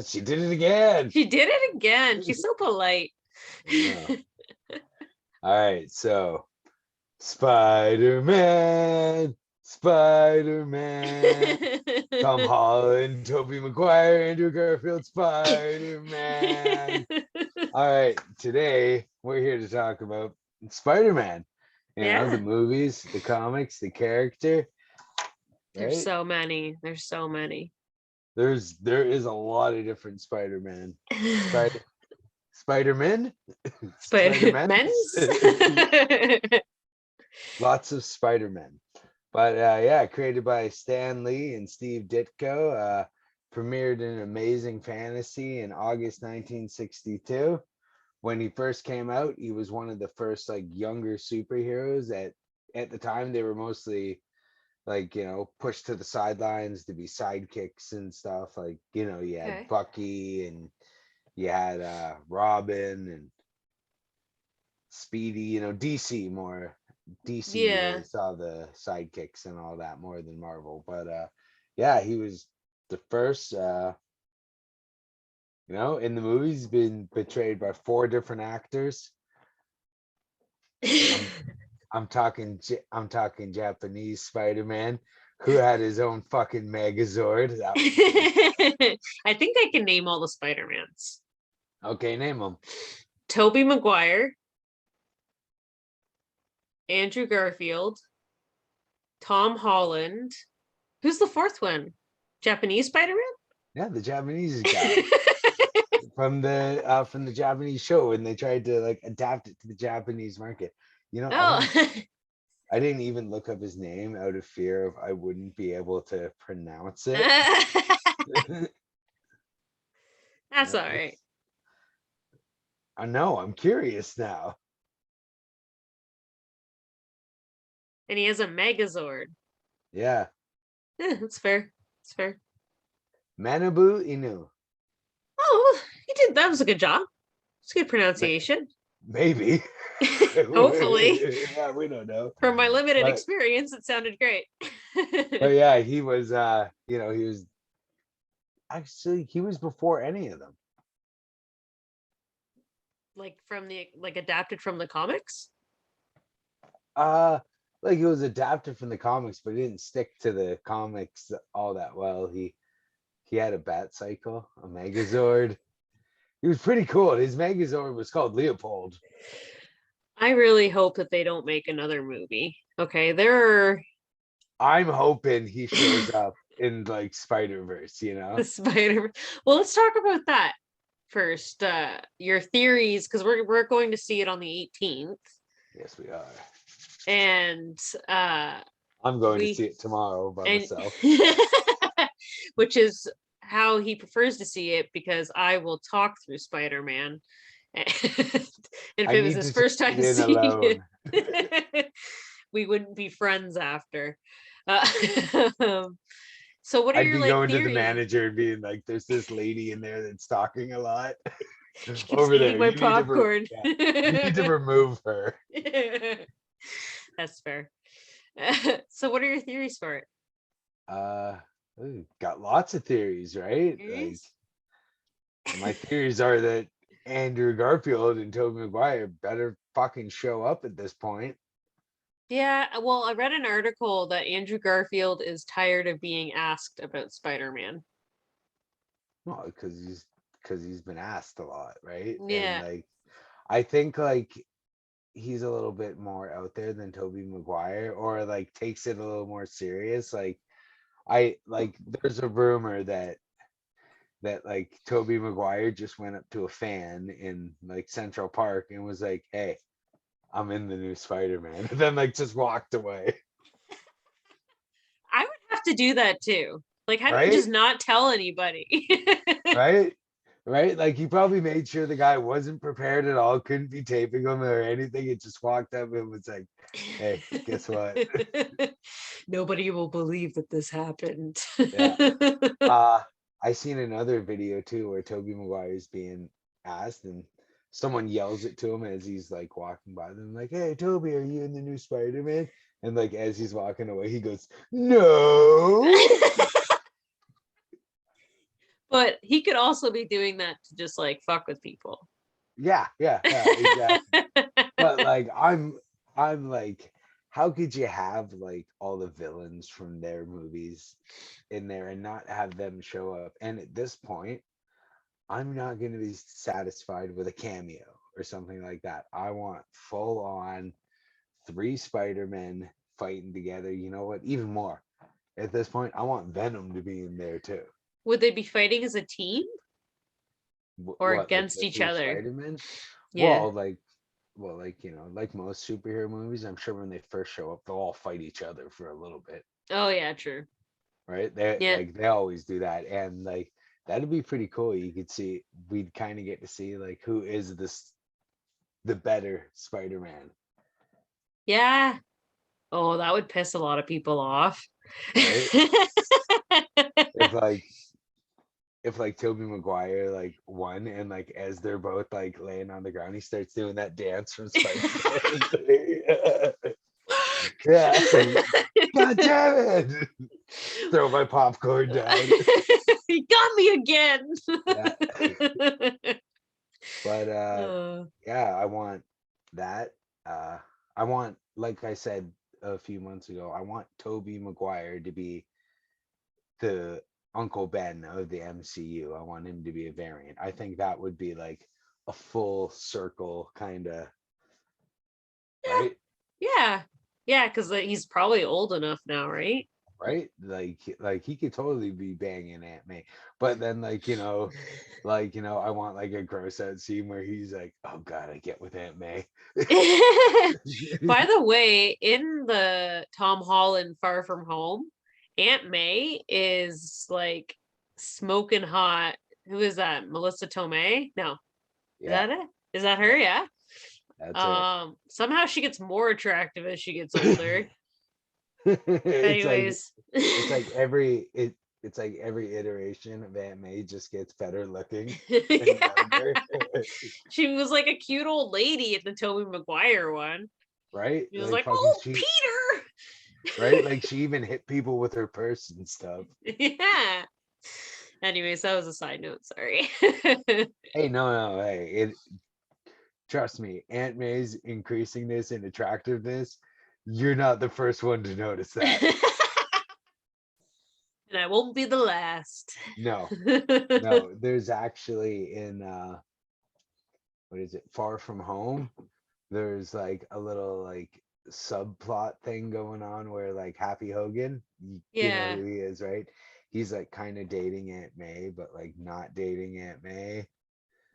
She did it again. She did it again. She's so polite. All right, so Spider-Man, Spider-Man, Tom Holland, Tobey Maguire, Andrew Garfield, Spider-Man. All right, today we're here to talk about Spider-Man. You know, the Yeah. movies, the comics, the character. There's Right? so many. There's so many. There is a lot of different Spider-Man. Spider-Man? Spider-Man? Men's? Lots of Spider-Man. But yeah, created by Stan Lee and Steve Ditko, premiered in Amazing Fantasy in August 1962. When he first came out, he was one of the first like younger superheroes. At the time, they were mostly like, you know, pushed to the sidelines to be sidekicks and stuff. Like, you know, you had Okay. Bucky and you had Robin and Speedy, you know, DC Yeah. really saw the sidekicks and all that more than Marvel. But yeah, he was the first you know, in the movies, he's been portrayed by 4 different actors. I'm I'm talking Japanese Spider-Man who had his own fucking Megazord. That was cool. I think I can name all the Spider-Mans. Okay, name them. Tobey Maguire, Andrew Garfield, Tom Holland. Who's the fourth one? Japanese Spider-Man? Yeah, the Japanese guy from the Japanese show, and they tried to like adapt it to the Japanese market. You know, Oh. I didn't even look up his name out of fear of I wouldn't be able to pronounce it. That's all right. I know, I'm curious now. And he has a Megazord. Yeah. Yeah, that's fair. It's fair. Manabu Inu. Oh, he did. That was a good job. It's a good pronunciation. Maybe. Hopefully. Yeah, we don't know. From my limited But experience, it sounded great. yeah, he was you know, he was before any of them. Like from the adapted from the comics? Like it was adapted from the comics, but it didn't stick to the comics all that well. He had a bat cycle, a Megazord. He was pretty cool. His Megazord was called Leopold. I really hope that they don't make another movie. Okay, I'm hoping he shows up in like Spider-Verse, you know? the Spider. Well, let's talk about that first. Your theories, because we're going to see it on the 18th. Yes, we are. And I'm going to see it tomorrow by myself. Which is how he prefers to see it, because I will talk through Spider-Man. And if it was his first time seeing it, we wouldn't be friends after. So what are I'd your be going theories? to the manager and being like, there's this lady in there that's talking a lot. She keeps Over eating there. my popcorn. You need to remove her. That's fair. So what are your theories for it? Got lots of theories, right? Theories? Like my theories are that Andrew Garfield and Tobey Maguire better fucking show up at this point. Yeah, well, I read an article that Andrew Garfield is tired of being asked about Spider-Man. Well, because he's been asked a lot, right? And Yeah. like I think like he's a little bit more out there than Tobey Maguire, or like takes it a little more serious. Like there's a rumor that like Tobey Maguire just went up to a fan in like Central Park and was like, "Hey, I'm in the new Spider-Man," and then like just walked away. I would have to do that too. Like, how do you Right? just not tell anybody? Right? Right? Like he probably made sure the guy wasn't prepared at all, couldn't be taping him or anything. It just walked up and was like, "Hey, guess what?" Nobody will believe that this happened. Yeah. I seen another video too where Tobey Maguire is being asked and someone yells it to him as he's like walking by them, like, "Hey, Toby, are you in the new Spider-Man?" And like as he's walking away, he goes, "No." But he could also be doing that to just like fuck with people. Yeah, exactly. But like I'm like, how could you have like all the villains from their movies in there and not have them show up? And at this point, I'm not going to be satisfied with a cameo or something like that. I want full on three Spider-Men fighting together. You know what? Even more. At this point, I want Venom to be in there too. Would they be fighting as a team or What, like against the each three other? Spider-Men? Yeah. Well, like like most superhero movies, I'm sure when they first show up, they'll all fight each other for a little bit, Oh yeah, true. right? They Yeah. like they always do that, and like that'd be pretty cool. You could see we'd kind of get to see like who is the better Spider-Man, Yeah. Oh, that would piss a lot of people off. right? If like Tobey Maguire like won and like as they're both like laying on the ground, he starts doing that dance from Spider-Man. Yeah. God damn it. Throw my popcorn down. He got me again. Yeah. But Uh, yeah, I want that. I want, like I said a few months ago, I want Tobey Maguire to be the Uncle Ben of the MCU. I want him to be a variant. I think that would be like a full circle kind of, yeah, right? yeah, because he's probably old enough now, right? Right? Like he could totally be banging Aunt May. But then I want like a gross out scene where he's like, "Oh God, I get with Aunt May." By the way, in the Tom Holland Far From Home, Aunt May is like smoking hot. Who is that? Melissa Tomei? No, is Yeah, that it? Is that her? yeah, Yeah. that's her. Somehow she gets more attractive as she gets older. it's like Anyways. it's like it's like every iteration of Aunt May just gets better looking and Yeah. younger. She was like a cute old lady at the Tobey Maguire one. Right? She was Like like, fucking "Oh, she Peter." right? Like she even hit people with her purse and stuff. Yeah. Anyways, that was a side note. Sorry. Hey, no, hey, it trust me, Aunt May's increasing this in attractiveness. You're not the first one to notice that. And I won't be the last. No, no. There's actually in what is it, Far From Home? There's like a little like subplot thing going on where like Happy Hogan, you know Yeah, who he is, right? He's like kind of dating Aunt May, but like not dating Aunt May.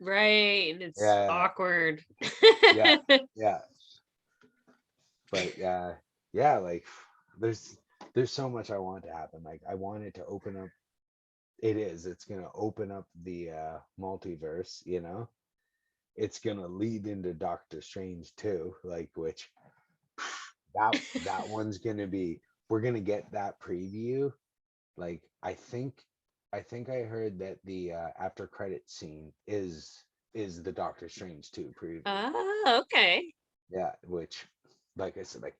right. And it's Yeah, awkward. yeah, yeah. But yeah, like there's there's so much I want to happen. Like I want it to open up. It's gonna open up the multiverse, you know? It's gonna lead into Doctor Strange too, like which that one's gonna be, we're gonna get that preview. Like I heard that the after credit scene is the Doctor Strange 2 preview. Oh, okay. Yeah, which like I said, like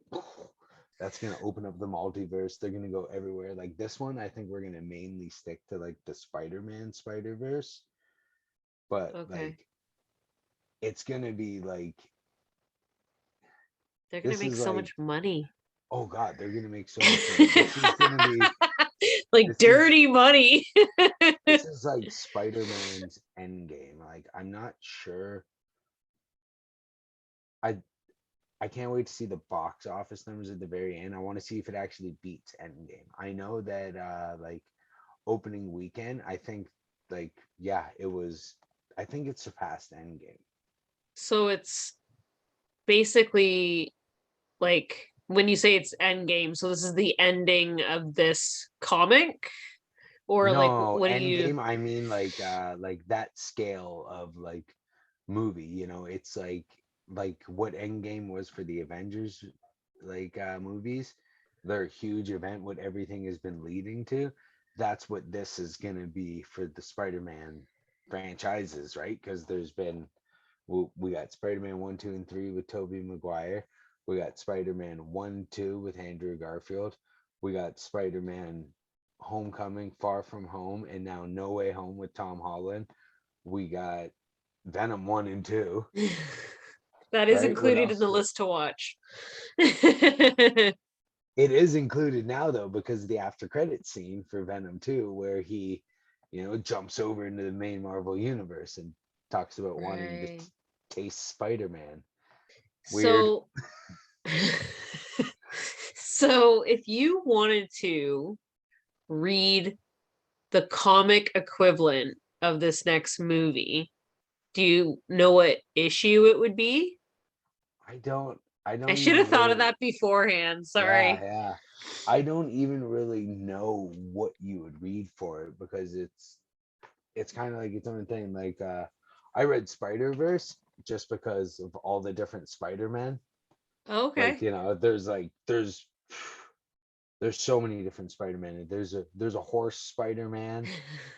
that's gonna open up the multiverse. They're gonna go everywhere. Like this one, I think we're gonna mainly stick to like the Spider-Man Spider-Verse, but Okay. like it's gonna be like They're gonna this make is so like, much money. oh God, they're gonna make so much money. This is gonna be Like this is dirty money. this is like Spider-Man's Endgame. Like I'm not sure. I I can't wait to see the box office numbers at the very end. I want to see if it actually beats Endgame. I know that like opening weekend, I think like yeah, it was, I think it surpassed Endgame. So it's basically like when you say it's end game, so this is the ending of this comic? Or like No, what do you Endgame, I mean like that scale of like movie, it's like what Endgame was for the Avengers like movies, their huge event, what everything has been leading to. That's what this is gonna be for the Spider-Man franchises, right? Because there's been we got Spider-Man 1, 2, and 3 with Tobey Maguire. We got Spider-Man 1, 2 with Andrew Garfield. We got Spider-Man Homecoming, Far From Home, and now No Way Home with Tom Holland. We got Venom 1 and 2. That is Right? What included in else? the list to watch. It is included now though because of the after credit scene for Venom 2, where he, jumps over into the main Marvel universe and talks about wanting to Right. taste Spider-Man. Weird. So, so if you wanted to read the comic equivalent of this next movie, do you know what issue it would be? I I don't should have even thought of really. that beforehand. Yeah, Sorry. yeah. I don't even really know what you would read for it because it's kind of like its own thing. Like I read Spider-Verse just because of all the different Spider-Man. Like, Okay. there's so many different Spider-Man. There's a horse Spider-Man,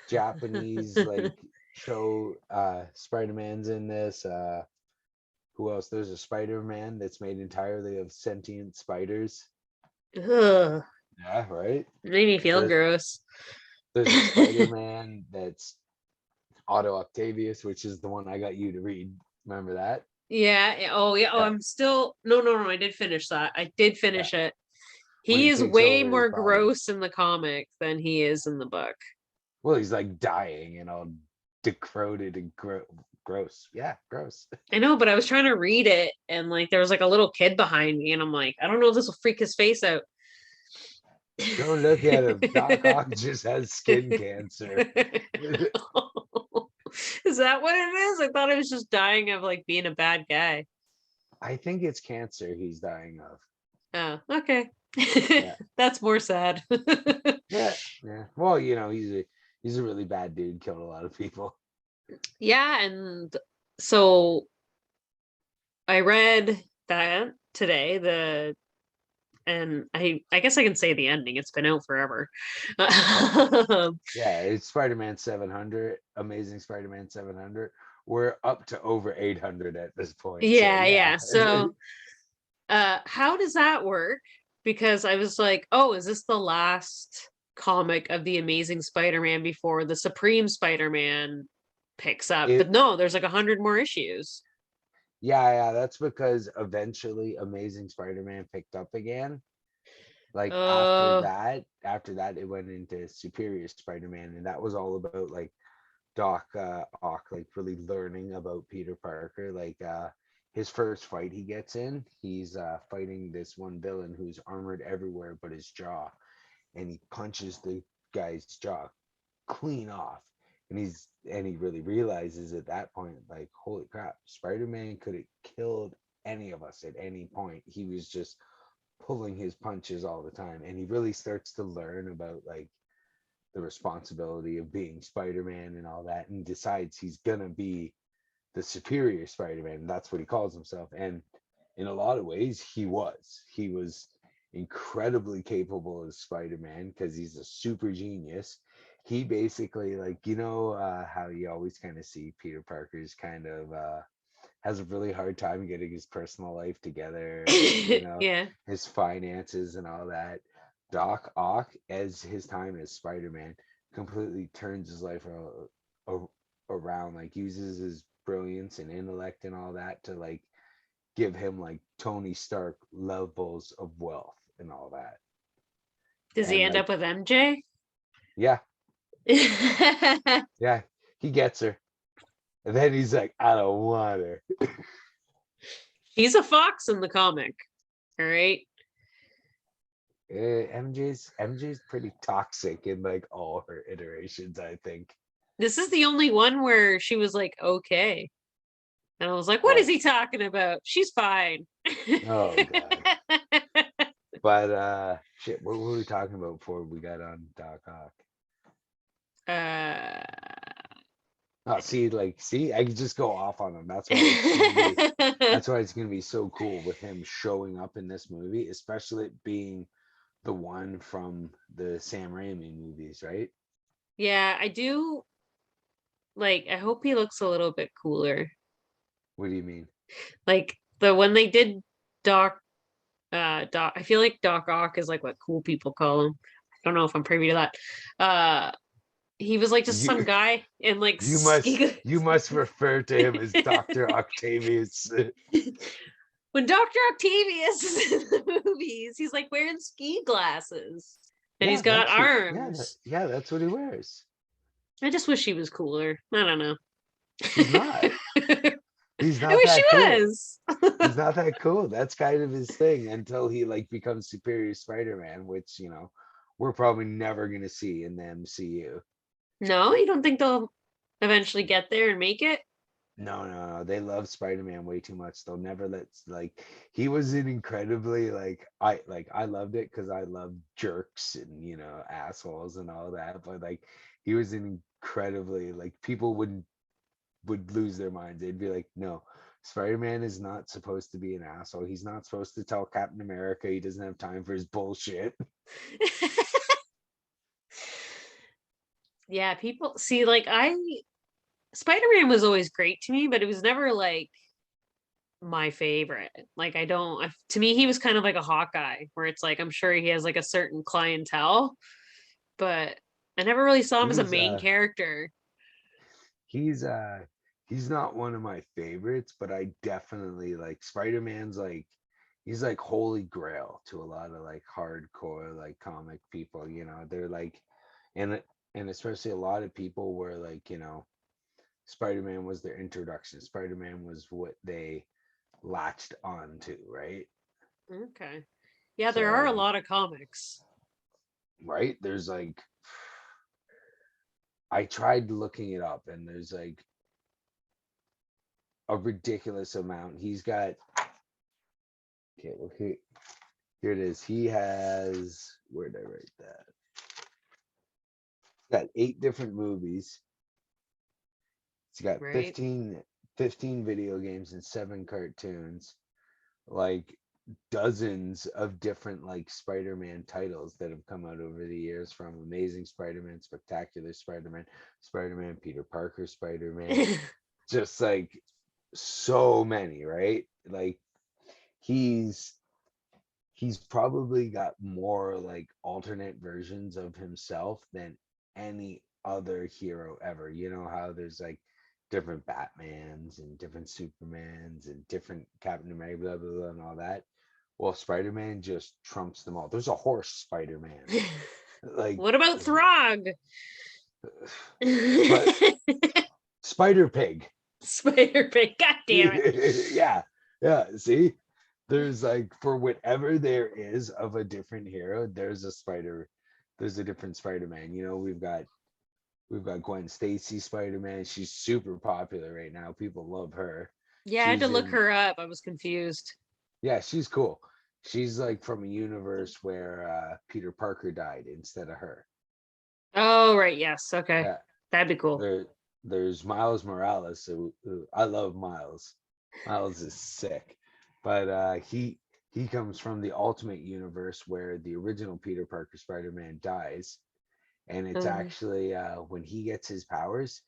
Japanese like show Spider-Man's in this. Who else? There's a Spider-Man that's made entirely of sentient spiders. Ugh, Yeah, right. made me feel There's gross. there's a Spider-Man that's Otto Octavius, which is the one I got you to read. Remember that? Yeah. Oh, yeah. Oh, Yeah. I'm still. No, no, no. I did finish that. I did Yeah. finish it. When He he is takes way over his more body. gross in the comic than he is in the book. Well, he's like dying and all decrepit and gross. Yeah, gross. I know, but I was trying to read it and like there was like a little kid behind me, and I'm like, I don't know if this will freak his face out. Don't look at him. Doc Ock just has skin cancer. Is that what it is? I thought it was just dying of like being a bad guy. I think it's cancer he's dying of. Oh, okay. Yeah. That's more sad. Yeah. Yeah. Well, he's a really bad dude, killed a lot of people. Yeah, and so I read that today, and I guess I can say the ending. It's been out forever. Yeah, it's Spider-Man 700, Amazing Spider-Man 700. We're up to over 800 at this point. So, Yeah, yeah. yeah. So how does that work? Because I was like, oh, is this the last comic of the Amazing Spider-Man before the Supreme Spider-Man picks up? But It no, there's like 100 more issues. Yeah, that's because eventually Amazing Spider-Man picked up again. Like Uh, after that it went into Superior Spider-Man, and that was all about like Doc Ock like really learning about Peter Parker. Like his first fight he gets in, he's fighting this one villain who's armored everywhere but his jaw, and he punches the guy's jaw clean off. And he really realizes at that point, like, holy crap, Spider-Man could have killed any of us at any point. He was just pulling his punches all the time. And he really starts to learn about like the responsibility of being Spider-Man and all that, and decides he's gonna be the superior Spider-Man. That's what he calls himself. And in a lot of ways, he was incredibly capable as Spider-Man because he's a super genius. He basically, like, how you always kind of see Peter Parker's kind of has a really hard time getting his personal life together, and yeah. his finances and all that. Doc Ock, as his time as Spider-Man, completely turns his life around, like uses his brilliance and intellect and all that to like give him like Tony Stark levels of wealth and all that. Does he And end like, up with MJ? yeah, yeah, he gets her. And then he's like, I don't want her. He's a fox in the comic. All right. MJ's pretty toxic in like all her iterations, I think. This is the only one where she was like, okay. And I was like, what is What? he talking about? She's fine. Oh god. But shit, what were we talking about before we got on Doc Ock? uh Oh, see, I could just go off on him. That's why it's gonna be so cool with him showing up in this movie, especially it being the one from the Sam Raimi movies, right? yeah, I do like I hope he looks a little bit cooler. What do you mean? Like the when they did Doc I feel like Doc Ock is like what cool people call him. don't know if I'm privy to that. He was like just some You guy in like you must refer to him as Dr. Octavius. When Dr. Octavius is in the movies, he's like wearing ski glasses and he's got arms. Yeah, that's what he wears. I just wish he was cooler. I don't know. He's not. He's I not wish that he cool. was. He's not that cool. That's kind of his thing until he like becomes Superior Spider-Man, which, you know, we're probably never going to see in the MCU. No, you don't think they'll eventually get there and make it? No. They love Spider-Man way too much. They'll never let like he was an incredibly I loved it because I love jerks and, you know, assholes and all that. But like he was an incredibly like people would lose their minds. They'd be like, no, Spider-Man is not supposed to be an asshole. He's not supposed to tell Captain America he doesn't have time for his bullshit. Yeah, people see like Spider-Man was always great to me, but it was never like my favorite. Like to me he was kind of like a Hawkeye where it's like I'm sure he has like a certain clientele, but I never really saw him as a main character. He's not one of my favorites, but I definitely like Spider-Man's like he's like holy grail to a lot of like hardcore like comic people, you know. They're like and especially a lot of people were like, you know, Spider-Man was their introduction. Spider-Man was what they latched onto, right? Okay. Yeah, there So are a like, lot of comics. right? There's like I tried looking it up and there's like a ridiculous amount. He's got okay, well here it is. He has where did I write that? He's got 8 different movies. He's got Right. 15 video games and 7 cartoons. Like dozens of different like Spider-Man titles that have come out over the years, from Amazing Spider-Man, Spectacular Spider-Man, Spider-Man, Peter Parker Spider-Man, just like so many, right? Like he's probably got more like alternate versions of himself than any other hero ever. You know how there's like different Batmans and different Supermans and different Captain America, blah blah blah, and all that. Well, Spider-Man just trumps them all. There's a horse Spider-Man. Like what about Throg? but Spider-Pig. Spider-Pig, god damn it. Yeah. See, there's like for whatever there is of a different hero, there's a different Spider-Man. You know, we've got Gwen Stacy Spider-Man. She's super popular right now. People love her. Yeah, I had to She's look in her up. I was confused. Yeah, she's cool. She's like from a universe where Peter Parker died instead of her. Oh, right. Yes. Okay. Yeah. That'd be cool. There's Miles Morales. Who I love Miles. Miles is sick. But he comes from the Ultimate Universe where the original Peter Parker Spider-Man dies. And it's actually when he gets his powers,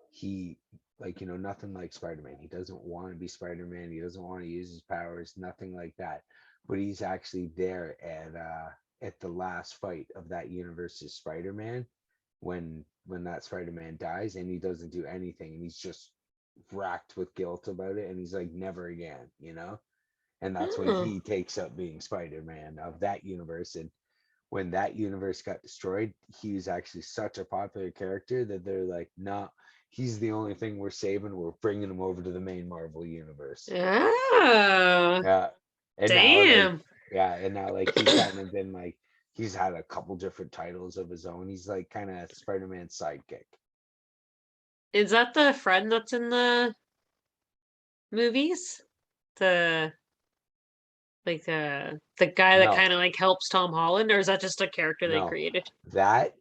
he like, you know, nothing like Spider-Man. He doesn't want to be Spider-Man. He doesn't want to use his powers, nothing like that. But he's actually there at the last fight of that universe's Spider-Man when that Spider-Man dies, and he doesn't do anything, and he's just racked with guilt about it, and he's like, never again, you know? And that's when he takes up being Spider-Man of that universe. And when that universe got destroyed, he was actually such a popular character that they're like, nah, he's the only thing we're saving. We're bringing him over to the main Marvel universe. Oh, Yeah. And damn. now like he's kind of been like, he's had a couple different titles of his own. He's like kind of Spider-Man's sidekick. Is that the friend that's in the movies? The guy that No, kind of like helps Tom Holland, or is that just a character they no, created? that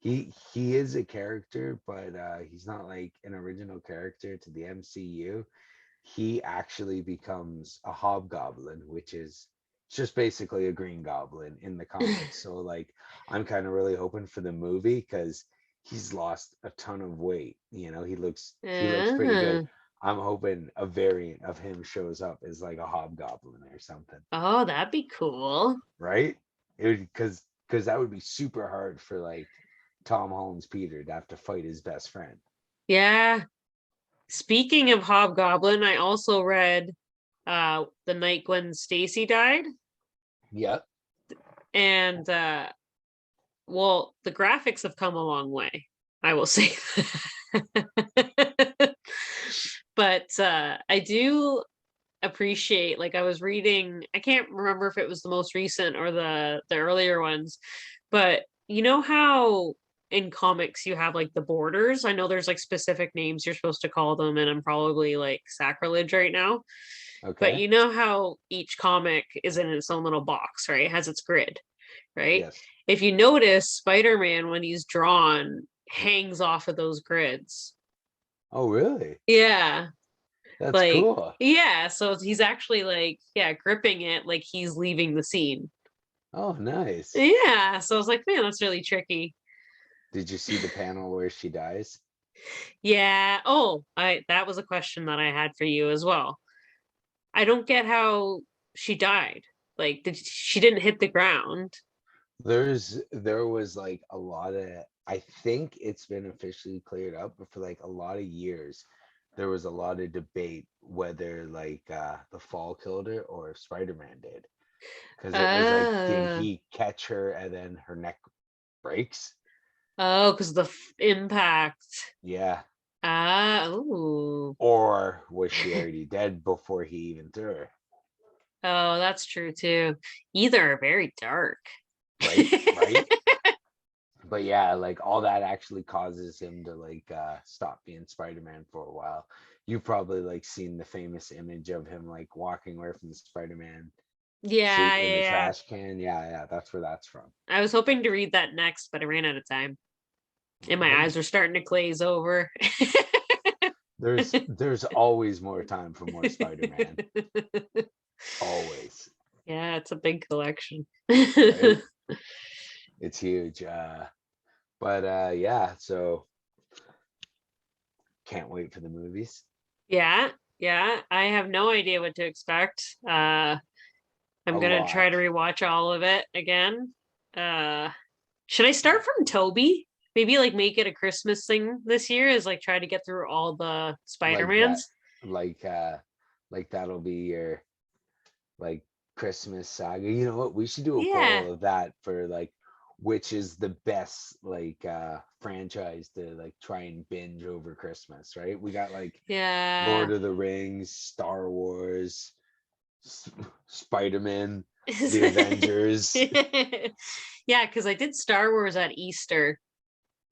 he is a character, but he's not like an original character to the MCU. He actually becomes a hobgoblin, which is just basically a green goblin in the comics. So like I'm kind of really hoping for the movie because he's lost a ton of weight. You know, he looks pretty good. I'm hoping a variant of him shows up as like a hobgoblin or something. Oh, that'd be cool. Right? It would because that would be super hard for like Tom Holland's Peter to have to fight his best friend. Yeah. Speaking of Hobgoblin, I also read the night Gwen Stacy died. Yep. And well, the graphics have come a long way, I will say. But I do appreciate, like I was reading, I can't remember if it was the most recent or the earlier ones, but you know how in comics you have like the borders? I know there's like specific names you're supposed to call them, and I'm probably like sacrilege right now. But Okay. you know how each comic is in its own little box, right? It has its grid, right? Yes. If you notice, Spider-Man, when he's drawn, hangs off of those grids. Oh, really? Yeah. That's Like, cool. yeah. So he's actually like, yeah, gripping it like he's leaving the scene. Oh, nice. Yeah. So I was like, man, that's really tricky. Did you see the panel where she dies? Yeah. Oh, that was a question that I had for you as well. I don't get how she died. Like, she didn't hit the ground. There was like a lot of, I think it's been officially cleared up, but for like a lot of years there was a lot of debate whether like the fall killed her or if Spider-Man did. Because it was like, did Uh he catch her and then her neck breaks? oh, because the impact. Yeah. Ooh. Or was she already dead before he even threw her? Oh, that's true too. Either are very dark. Right? Right? But yeah, like all that actually causes him to like stop being Spider-Man for a while. You've probably like seen the famous image of him like walking away from the Spider-Man suit Yeah, in yeah, the yeah. trash can. Yeah, yeah, that's where that's from. I was hoping to read that next, but I ran out of time. And my Well, eyes were starting to glaze over. there's always more time for more Spider-Man. Always, Yeah, it's a big collection. right? It's huge. But yeah, so can't wait for the movies. Yeah, yeah. I have no idea what to expect. A I'm gonna try lot. to rewatch all of it again. Uh, should I start from Toby? Maybe like make it a Christmas thing this year is like try to get through all the Like that, Spider-Mans. like like that'll be your like Christmas saga. You know what? We should do a Yeah. poll of that for like which is the best like franchise to like try and binge over Christmas, right? We got like Lord Yeah. of the Rings, Star Wars, Spider-Man, the Avengers, Yeah, because I did Star Wars at Easter,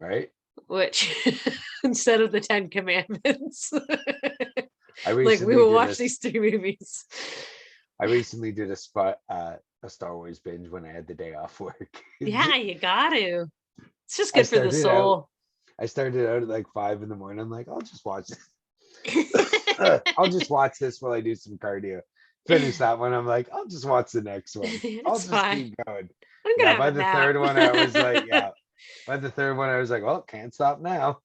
right? which instead of the Ten Commandments, I like we recently will did watch these three movies. a Star Wars binge when I had the day off work. Yeah, you got to. It's just I good for the started out soul. I started out at like 5 in the morning. I'm like, I'll just watch I'll just watch this while I do some cardio. Finish that one. I'm like, I'll just watch the next one. I'll It's just fine. keep going. I'm gonna Yeah, have by a the third one, I was like, nap. yeah. By the third one, I was like, well, can't stop now.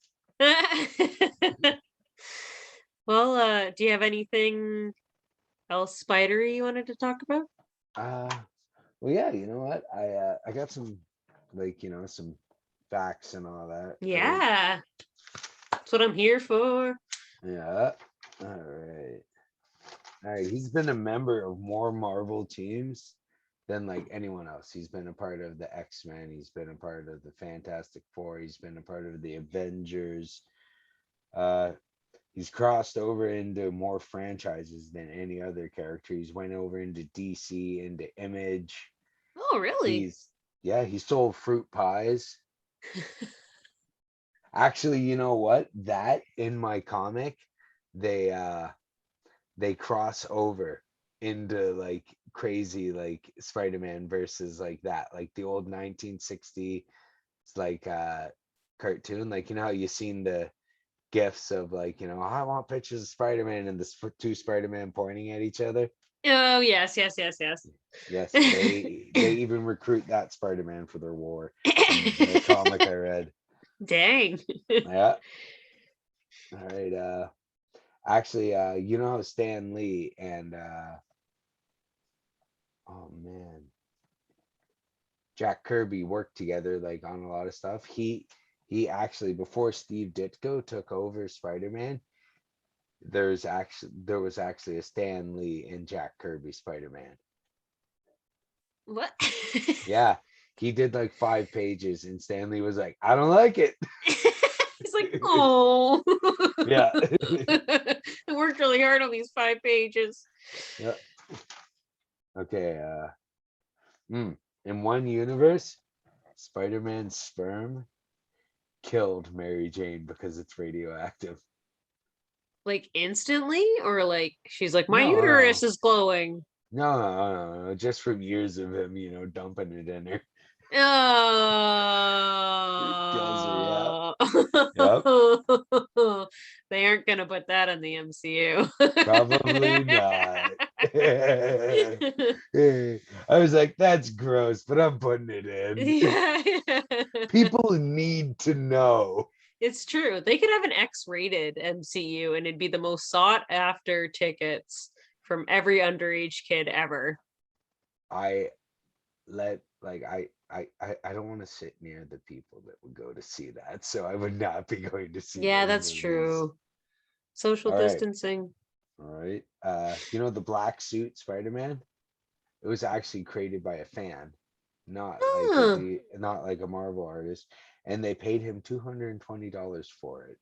Well, do you have anything else spidery you wanted to talk about? Uh well, yeah, you know what? I got some like, some facts and all that, right? Yeah, that's what I'm here for. Yeah. All right. All right. He's been a member of more Marvel teams than like anyone else. He's been a part of the X-Men. He's been a part of the Fantastic Four. He's been a part of the Avengers. Uh, he's crossed over into more franchises than any other character. He's went over into DC, into Image. Oh, really? Yeah, he sold fruit pies. Actually, you know what? That in my comic, they they cross over into like crazy like Spider-Man versus like that, like the old 1960s like cartoon, like how you seen the gifs of like I want pictures of Spider-Man and two Spider-Man pointing at each other. Oh, yes, yes, yes, yes. Yes, they even recruit that Spider-Man for their war in the comic I read. Dang. Yeah. All right. Actually, how Stan Lee and oh man, Jack Kirby worked together like on a lot of stuff. He actually, before Steve Ditko took over Spider-Man, there was actually a Stan Lee and Jack Kirby Spider-Man. What? Yeah, he did like 5 pages, and Stan Lee was like, "I don't like it." He's like, oh. Yeah. I worked really hard on these 5 pages. Yeah. Okay. In one universe, Spider-Man's sperm killed Mary Jane because it's radioactive. Like instantly, or like she's like, my No, uterus is glowing. no, just from years of him, dumping it in her. Kills her, yeah. Yep. Oh. They aren't gonna put that in the MCU. Probably not. I was like, that's gross, but I'm putting it in. Yeah. People need to know. It's true. They could have an X-rated MCU and it'd be the most sought after tickets from every underage kid ever. I don't want to sit near the people that would go to see that, so I would not be going to see Yeah, those that's movies. true. Social All right. distancing. All right. The black suit Spider-Man? It was actually created by a fan, not like a Marvel artist, and they paid him $220 for it.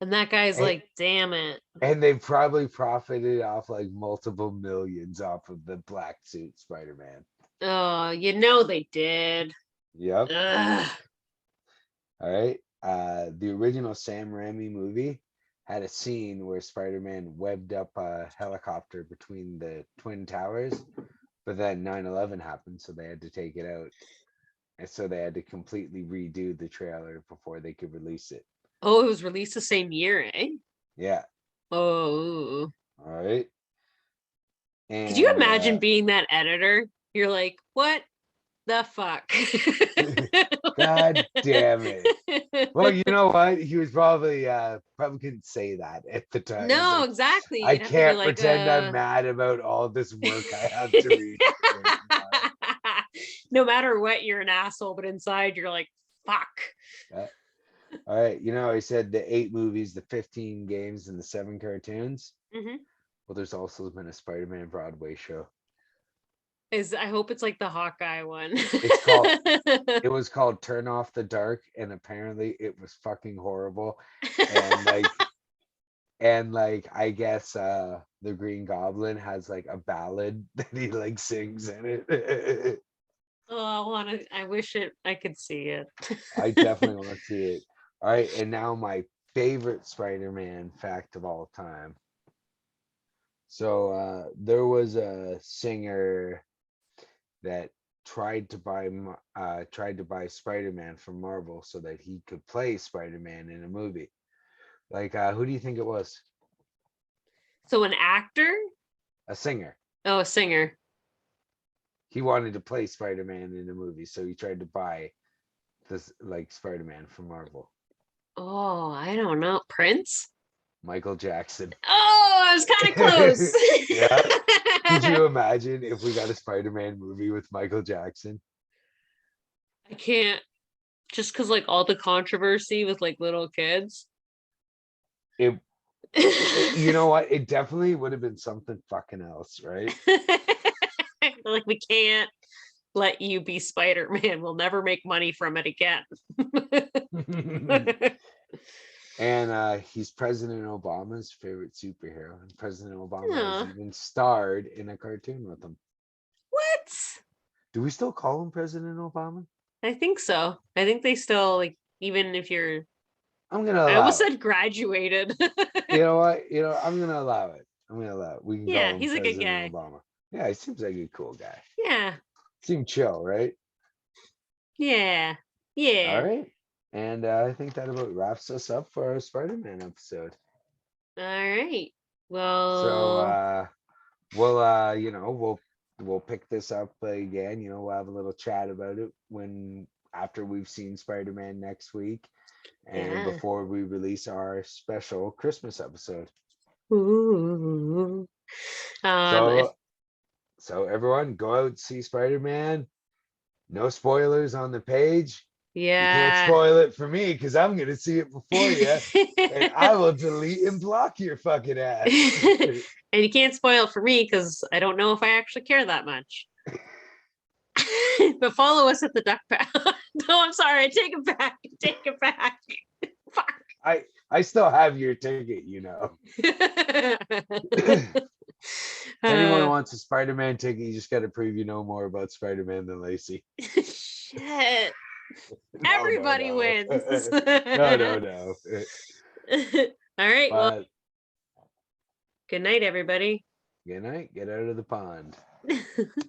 And that guy's And, like, damn it. and they probably profited off like multiple millions off of the black suit Spider-Man. Oh, they did. Yep. Ugh. All right. The original Sam Raimi movie had a scene where Spider-Man webbed up a helicopter between the Twin Towers, but then 9/11 happened, so they had to take it out. And so they had to completely redo the trailer before they could release it. Oh, it was released the same year, eh? Yeah. Oh. All right. And could you imagine being that editor? You're like, what the fuck? God damn it. Well, you know what? He was probably couldn't say that at the time. No, Like, exactly. I You'd have to be can't like, pretend I'm mad about all this work I have to read. No matter what, you're an asshole, but inside you're like, fuck. All right. He said the 8 movies, the 15 games, and the 7 cartoons. Mm-hmm. Well, there's also been a Spider-Man Broadway show. I hope it's like the Hawkeye one. It was called Turn Off the Dark, and apparently it was fucking horrible. And I guess the Green Goblin has like a ballad that he like sings in it. Oh, I wish I could see it. I definitely want to see it. All right, and now my favorite Spider-Man fact of all time. So there was a singer that tried to buy Spider-Man from Marvel so that he could play Spider-Man in a movie. Who do you think it was? So an actor? A singer. Oh, a singer. He wanted to play Spider-Man in a movie, so he tried to buy this Spider-Man from Marvel. Oh, I don't know. Prince? Michael Jackson. Oh, I was kind of close. Yeah. Could you imagine if we got a Spider-Man movie with Michael Jackson? I can't, just because all the controversy with little kids. You know what? It definitely would have been something fucking else, right? We can't let you be Spider-Man. We'll never make money from it again. And he's President Obama's favorite superhero. And President Obama has even starred in a cartoon with him. What? Do we still call him President Obama? I think so. I think they still, even if you're... I almost said graduated. You know what? I'm going to allow it. We can call him he's President a good guy. Obama. Yeah, he seems like a cool guy. Yeah. Seems chill, right? Yeah. All right. And I think that about wraps us up for our Spider-Man episode. All right. Well, so we'll pick this up again. We'll have a little chat about it after we've seen Spider-Man next week, and before we release our special Christmas episode. Ooh. So everyone, go out and see Spider-Man No spoilers on the page. You can't Yeah. spoil it for me because I'm gonna see it before you, and I will delete and block your fucking ass. And you can't spoil it for me because I don't know if I actually care that much. But follow us at the Duck Path. No, I'm sorry. I take it back. Take it back. Fuck. I still have your ticket, you know. If anyone wants a Spider-Man ticket, you just got to prove you know more about Spider-Man than Lacey. Shit. Everybody no. wins. No. All right. But, well, good night, everybody. good night. Get out of the pond.